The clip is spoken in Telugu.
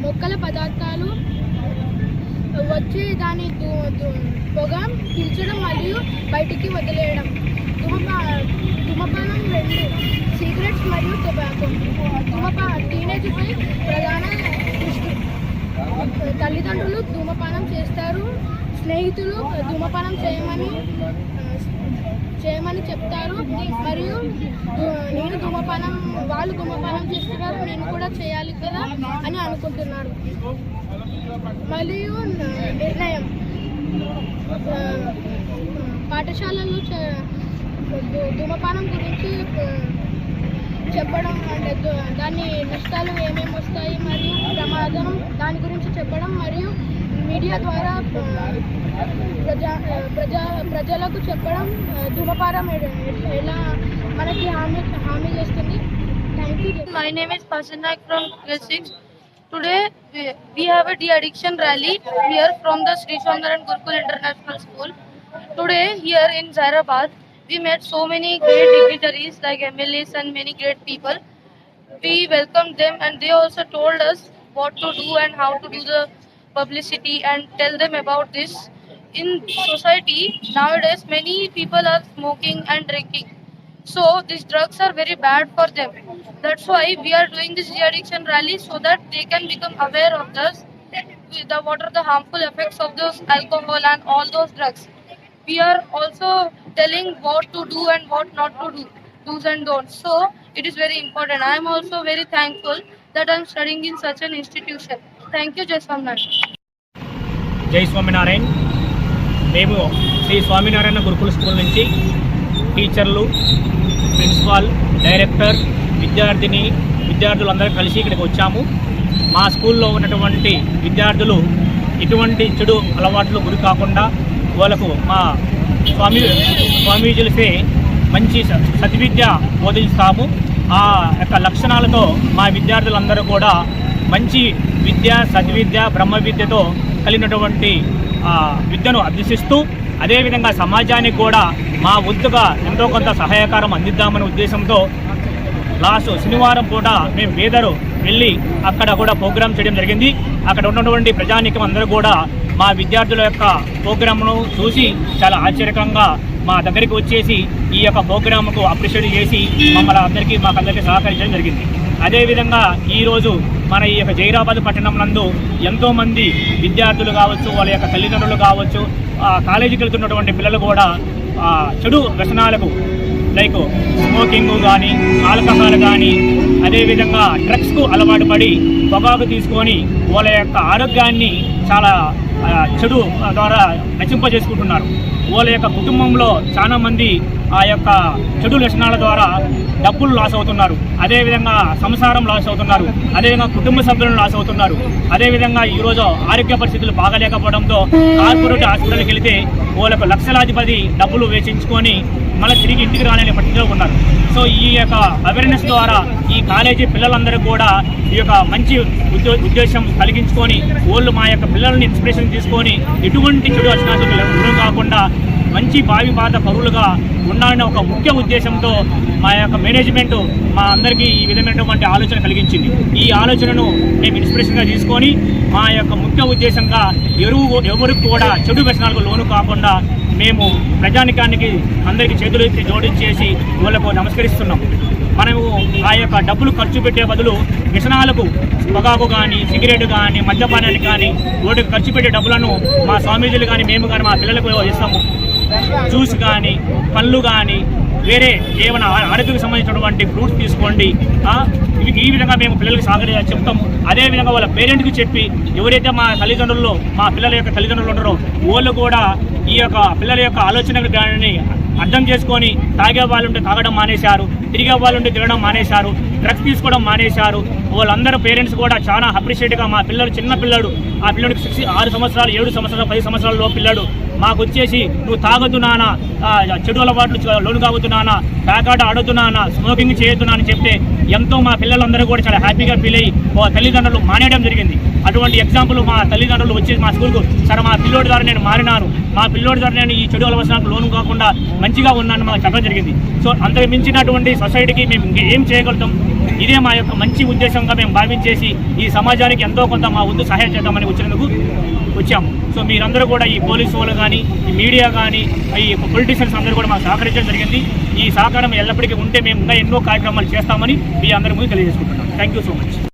మొక్కల పదార్థాలు వచ్చి దాని పొగ పీల్చడం మరియు బయటికి వదిలేయడం. ధూమపానం 2 సిగరెట్స్ మరియు టొబాకో. టీనేజ్పై ప్రధాన దృష్టి. తల్లిదండ్రులు ధూమపానం చేస్తారు, స్నేహితులు ధూమపానం చేయమని చెప్తారు మరియు వాళ్ళు ధూమపానం చేస్తున్నారు, నేను కూడా చేయాలి కదా అని అనుకుంటున్నారు. మరియు నిర్ణయం. పాఠశాలల్లో ధూమపానం గురించి చెప్పడం, అంటే దాని నష్టాలు ఏమేమి వస్తాయి మరియు ప్రమాదం దాని గురించి చెప్పడం మరియు మీడియా ద్వారా ప్రజలకు చెప్పడం ధూమపానం ఎలా మనకి హామీ చేస్తుంది. Thank you. My name is Fasil Naik from grade 6. Today we have a de-addiction rally here from the Sri Swaminarayan Gurukul International School. Today here in Zairabad we met so many great dignitaries like MLAs and many great people. We welcomed them and they also told us what to do and how to do the publicity and tell them about this. In society nowadays many people are smoking and drinking, so these drugs are very bad for them. That's why we are doing this de-addiction rally so that they can become aware of this, what are the harmful effects of those alcohol and all those drugs. We are also telling what to do and what not to do, do's and don'ts. So it is very important. I am also very thankful that I am studying in such an institution. Thank you, Jai Swaminarayan. జై స్వామినారాయణ. మేము శ్రీ స్వామినారాయణ గురుకుల స్కూల్ నుంచి టీచర్లు, ప్రిన్సిపాల్, డైరెక్టర్, విద్యార్థులందరూ కలిసి ఇక్కడికి వచ్చాము. మా స్కూల్లో ఉన్నటువంటి విద్యార్థులు ఎటువంటి చెడు అలవాట్లు గురి కాకుండా వాళ్ళకు మా స్వామీజీలసే మంచి సద్విద్య బోధిస్తాము. ఆ యొక్క లక్షణాలతో మా విద్యార్థులందరూ కూడా మంచి విద్య, సద్విద్య, బ్రహ్మ విద్యతో కలిగినటువంటి విద్యను అభ్యసిస్తూ అదేవిధంగా సమాజానికి కూడా మా వంతుగా ఎంతో కొంత సహాయకారం అందిద్దామనే ఉద్దేశంతో లాస్ట్ శనివారం కూడా మేము బీదరు వెళ్ళి అక్కడ కూడా ప్రోగ్రాం చేయడం జరిగింది. అక్కడ ఉన్నటువంటి ప్రజానీకం అందరూ కూడా మా విద్యార్థుల యొక్క ప్రోగ్రామ్ను చూసి చాలా ఆశ్చర్యకరంగా మా దగ్గరికి వచ్చేసి ఈ యొక్క ప్రోగ్రామ్కు అప్రిషియేట్ చేసి మాకందరికీ సహకరించడం జరిగింది. అదేవిధంగా ఈరోజు మన ఈ యొక్క జైరాబాద్ పట్టణం నందు ఎంతోమంది విద్యార్థులు కావచ్చు, వాళ్ళ యొక్క తల్లిదండ్రులు కావచ్చు, కాలేజీకి వెళ్తున్నటువంటి పిల్లలు కూడా చెడు వ్యసనాలకు లైక్ స్మోకింగ్ కానీ, ఆల్కహాల్ కానీ, అదేవిధంగా డ్రగ్స్కు అలవాటు పడి పొగాకు తీసుకొని వాళ్ళ యొక్క ఆరోగ్యాన్ని చాలా చెడు ద్వారా నశింపజేసుకుంటున్నారు. వాళ్ళ యొక్క కుటుంబంలో చాలామంది ఆ యొక్క చెడు వ్యసనాల ద్వారా డబ్బులు లాస్ అవుతున్నారు, అదేవిధంగా సంసారం లాస్ అవుతున్నారు, అదేవిధంగా కుటుంబ సభ్యులను లాస్ అవుతున్నారు. అదేవిధంగా ఈరోజు ఆరోగ్య పరిస్థితులు బాగాలేకపోవడంతో కార్పొరేట్ హాస్పిటల్కి వెళితే వాళ్ళకు లక్షలాధిపతి డబ్బులు వేచించుకొని మళ్ళీ తిరిగి ఇంటికి రాలేని పరిస్థితిలో ఉన్నారు. సో ఈ యొక్క అవేర్నెస్ ద్వారా ఈ కాలేజీ పిల్లలందరూ కూడా ఈ యొక్క మంచి ఉద్దేశం కలిగించుకొని వాళ్ళు మా యొక్క పిల్లల్ని ఇన్స్పిరేషన్ తీసుకొని ఎటువంటి చెడు వ్యసనాలకు కాకుండా మంచి భావి పాత పౌరులుగా ఉండాలనే ఒక ముఖ్య ఉద్దేశంతో మా యొక్క మేనేజ్మెంట్ మా అందరికీ ఈ విధమైనటువంటి ఆలోచన కలిగించింది. ఈ ఆలోచనను మేము ఇన్స్పిరేషన్గా తీసుకొని మా యొక్క ముఖ్య ఉద్దేశంగా ఎవరికి కూడా చెడు వ్యసనాలకు లోను కాకుండా మేము ప్రజానికానికి అందరికీ చేతులు ఎత్తి జోడించేసి వాళ్ళకు నమస్కరిస్తున్నాం. మనము ఆ యొక్క డబ్బులు ఖర్చు పెట్టే బదులు వ్యసనాలకు పొగాకు కానీ, సిగరెట్ కానీ, మద్యపానానికి కానీ వాటికి ఖర్చు పెట్టే డబ్బులను మా స్వామీజీలు కానీ మేము కానీ మా పిల్లలకు ఇస్తాము. జ్యూస్ కానీ, పళ్ళు కానీ, వేరే ఏమైనా ఆరోగ్యకు సంబంధించినటువంటి ఫ్రూట్స్ తీసుకోండి. ఈ విధంగా మేము పిల్లలకి చెప్తాము. అదేవిధంగా వాళ్ళ పేరెంట్కి చెప్పి ఎవరైతే మా తల్లిదండ్రులు, మా పిల్లల యొక్క తల్లిదండ్రులు ఉన్నారో వాళ్ళు కూడా ఈ యొక్క పిల్లల యొక్క ఆలోచన దానిని అర్థం చేసుకొని తాగే వాళ్ళుంటే తాగడం మానేశారు, తిరిగే వాళ్ళుంటే తిరగడం మానేశారు, డ్రగ్స్ తీసుకోవడం మానేశారు. వాళ్ళందరూ పేరెంట్స్ కూడా చాలా అప్రిషియేట్గా మా పిల్లలు చిన్న పిల్లడు, ఆ పిల్లడికి 6 సంవత్సరాలు, 7 సంవత్సరాలు, 10 సంవత్సరాలలో పిల్లడు మాకు వచ్చేసి నువ్వు తాగుతున్నానా, చెడు అలవాట్లు లోను కాగుతున్నానా, ప్యాకాట ఆడుతున్నానా, స్మోకింగ్ చేయొద్దునా అని చెప్తే ఎంతో మా పిల్లలందరూ కూడా చాలా హ్యాపీగా ఫీల్ అయ్యి తల్లిదండ్రులు మానేయడం జరిగింది. అటువంటి ఎగ్జాంపుల్ మా తల్లిదండ్రులు వచ్చేసి మా స్కూల్కు, సార్ మా పిల్లోడి ద్వారా నేను మారినాను, మా పిల్లోడి ద్వారా నేను ఈ చెడు అలవాట్లకు లోను కాకుండా మంచిగా ఉన్నాను మాకు చెప్పడం జరిగింది. సో అంతకు మించినటువంటి సొసైటీకి మేము ఇంకేం చేయగలుగుతాం, ఇదే మా యొక్క మంచి ఉద్దేశంగా మేము భావించేసి ఈ సమాజానికి ఎంతో కొంత మా వంతు సహాయం చేద్దామని వచ్చినందుకు వచ్చాము. సో మీరందరూ కూడా ఈ పోలీసు వాళ్ళు కానీ, ఈ మీడియా కానీ, ఈ పొలిటీషియన్స్ అందరూ కూడా మాకు సహకరించడం జరిగింది. ఈ సహకారం ఎల్లప్పటికీ ఉంటే మేము ఇంకా ఎన్నో కార్యక్రమాలు చేస్తామని మీ అందరి ముందు తెలియజేసుకుంటున్నాం. Thank you so much.